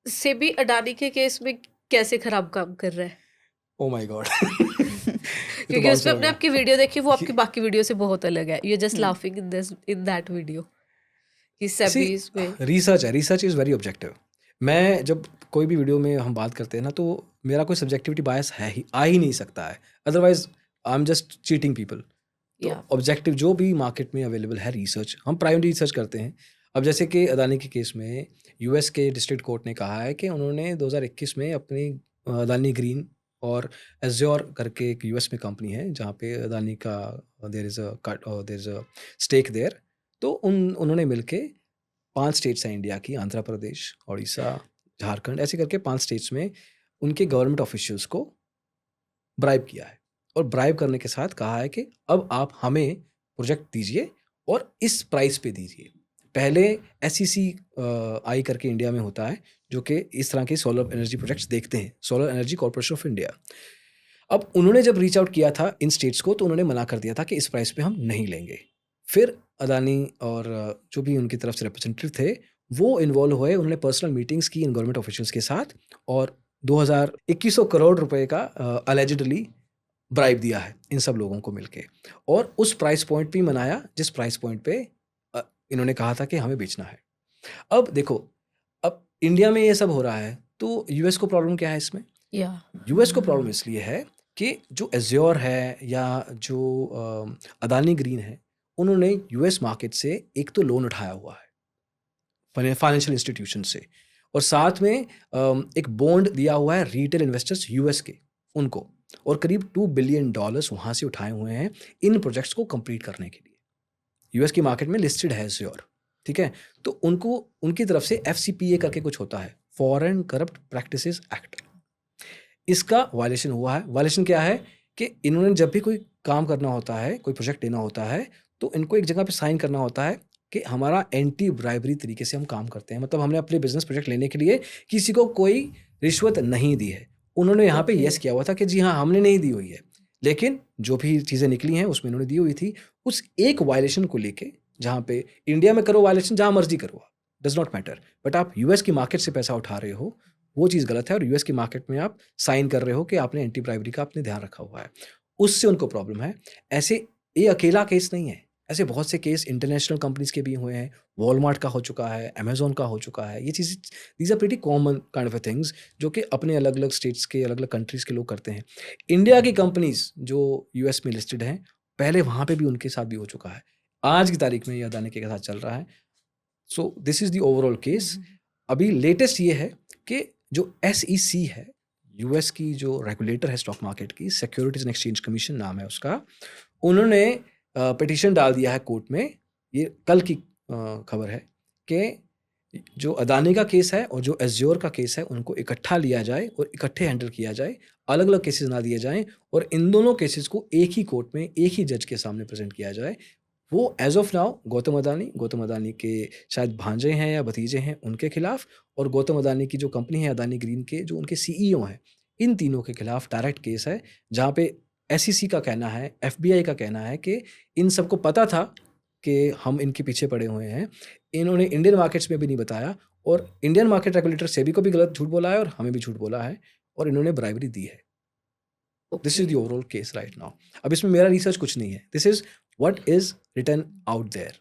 सेबी अडानी के केस में कैसे खराब काम कर रहा है? ओ माय गॉड ये तो क्योंकि बाउंसर उसमें हो अपने गया। आपकी वीडियो देखी, वो आपकी ये- बाकी वीडियो से बहुत अलग है। You just hmm, laughing in that video कि सी सेबी में। रिसर्च है, रिसर्च इज़ वेरी ऑब्जेक्टिव। मैं जब कोई भी वीडियो में हम बात करते हैं ना, तो मेरा कोई सब्जेक्टिविटी बायस है ही, आ ही नहीं सकता है, otherwise I am just cheating people. तो या ऑब्जेक्टिव जो भी मार्केट में अवेलेबल है रिसर्च, हम प्राइमरी रिसर्च करते हैं। अब जैसे कि अदानी के केस में यूएस के डिस्ट्रिक्ट कोर्ट ने कहा है कि उन्होंने 2021 में अपनी अदानी ग्रीन और एज्योर करके एक यूएस में कंपनी है जहाँ पे अदानी का there is a stake there. तो उन्होंने मिलके 5 स्टेट्स हैं इंडिया की, आंध्र प्रदेश, उड़ीसा, झारखंड, ऐसे करके 5 स्टेट्स में उनके गवर्नमेंट ऑफिशियल्स को ब्राइब किया है। और ब्राइब करने के साथ कहा है कि अब आप हमें प्रोजेक्ट दीजिए और इस प्राइस पे दीजिए। पहले एसईसी आई करके इंडिया में होता है, जो कि इस तरह के सोलर एनर्जी प्रोजेक्ट्स देखते हैं, solar energy corporation of India. अब उन्होंने जब रीच आउट किया था इन स्टेट्स को, तो उन्होंने मना कर दिया था कि इस प्राइस पे हम नहीं लेंगे। फिर अदानी और जो भी उनकी तरफ से रिप्रेजेंटेटिव थे, वो इन्वॉल्व हुए, उन्होंने पर्सनल मीटिंग्स की इन गवर्नमेंट ऑफिशियल्स के साथ, और 2100 करोड़ रुपए का अलेजिडली ब्राइब दिया है इन सब लोगों को मिलके, और उस प्राइस पॉइंट पे मनाया जिस प्राइस पॉइंट पे अ, इन्होंने कहा था कि हमें बेचना है। अब देखो, अब इंडिया में ये सब हो रहा है, तो यूएस को प्रॉब्लम क्या है इसमें? या यूएस को प्रॉब्लम इसलिए है कि जो एज्योर है या जो अदानी ग्रीन है, उन्होंने यूएस मार्केट से एक तो लोन उठाया हुआ है फाइनेंशियल इंस्टीट्यूशन से, और साथ में एक बॉन्ड दिया हुआ है रिटेल इन्वेस्टर्स यूएस के उनको, और करीब $2 बिलियन वहाँ से उठाए हुए हैं इन प्रोजेक्ट्स को कंप्लीट करने के लिए। यूएस की मार्केट में लिस्टेड है एज्योर, ठीक है? तो उनको उनकी तरफ से एफसीपीए करके कुछ होता है, फॉरेन करप्ट प्रैक्टिसेस एक्ट, इसका वायलेशन हुआ है। वायलेशन क्या है कि इन्होंने जब भी कोई काम करना होता है, कोई प्रोजेक्ट लेना होता है, तो इनको एक जगह पे साइन करना होता है कि हमारा एंटी ब्राइबरी तरीके से हम काम करते हैं, मतलब हमने अपने बिजनेस प्रोजेक्ट लेने के लिए किसी को कोई रिश्वत नहीं दी है। उन्होंने यहाँ पे ओके। यस किया हुआ था कि जी हाँ, हमने नहीं दी हुई है, लेकिन जो भी चीज़ें निकली हैं उसमें इन्होंने दी हुई थी। उस एक वायलेशन को लेके, जहाँ पे इंडिया में करो वायलेशन, जहाँ मर्जी करो, डज नॉट मैटर, बट आप यूएस की मार्केट से पैसा उठा रहे हो, वो चीज़ गलत है। और यूएस की मार्केट में आप साइन कर रहे हो कि आपने एंटी ब्राइबरी का आपने ध्यान रखा हुआ है, उससे उनको प्रॉब्लम है। ऐसे ये अकेला केस नहीं है, ऐसे बहुत से केस इंटरनेशनल कंपनीज के भी हुए हैं। वॉलमार्ट का हो चुका है, अमेजोन का हो चुका है। ये चीज़, these are pretty common kind of things जो कि अपने अलग अलग स्टेट्स के अलग अलग कंट्रीज के लोग करते हैं। इंडिया की कंपनीज जो यूएस में लिस्टेड हैं, पहले वहाँ पे भी उनके साथ भी हो चुका है। आज की तारीख में ये अदानी के साथ चल रहा है। So this is the overall case. अभी लेटेस्ट ये है कि जो एसईसी है, यूएस की जो रेगुलेटर है स्टॉक मार्केट की, सिक्योरिटीज एंड एक्सचेंज कमीशन नाम है उसका, उन्होंने पिटीशन डाल दिया है कोर्ट में। ये कल की खबर है कि जो अदानी का केस है और जो एज्योर का केस है, उनको इकट्ठा लिया जाए और इकट्ठे हैंडल किया जाए, अलग अलग केसेस ना दिए जाएं, और इन दोनों केसेस को एक ही कोर्ट में एक ही जज के सामने प्रेजेंट किया जाए। वो as of now Gautam Adani के शायद भांजे हैं या भतीजे हैं, उनके खिलाफ, और गौतम अदानी की जो कंपनी है अदानी ग्रीन के जो उनके सीईओ हैं, इन तीनों के खिलाफ डायरेक्ट केस है, जहाँ पे एसईसी का कहना है, एफबीआई का कहना है कि इन सबको पता था कि हम इनके पीछे पड़े हुए हैं, इन्होंने इंडियन मार्केट्स में भी नहीं बताया, और इंडियन मार्केट रेगुलेटर सेबी को भी गलत झूठ बोला है और हमें भी झूठ बोला है, और इन्होंने ब्राइबरी दी है। This okay. Is the overall case right now. अब इसमें मेरा रिसर्च कुछ नहीं है, this is what is written out there.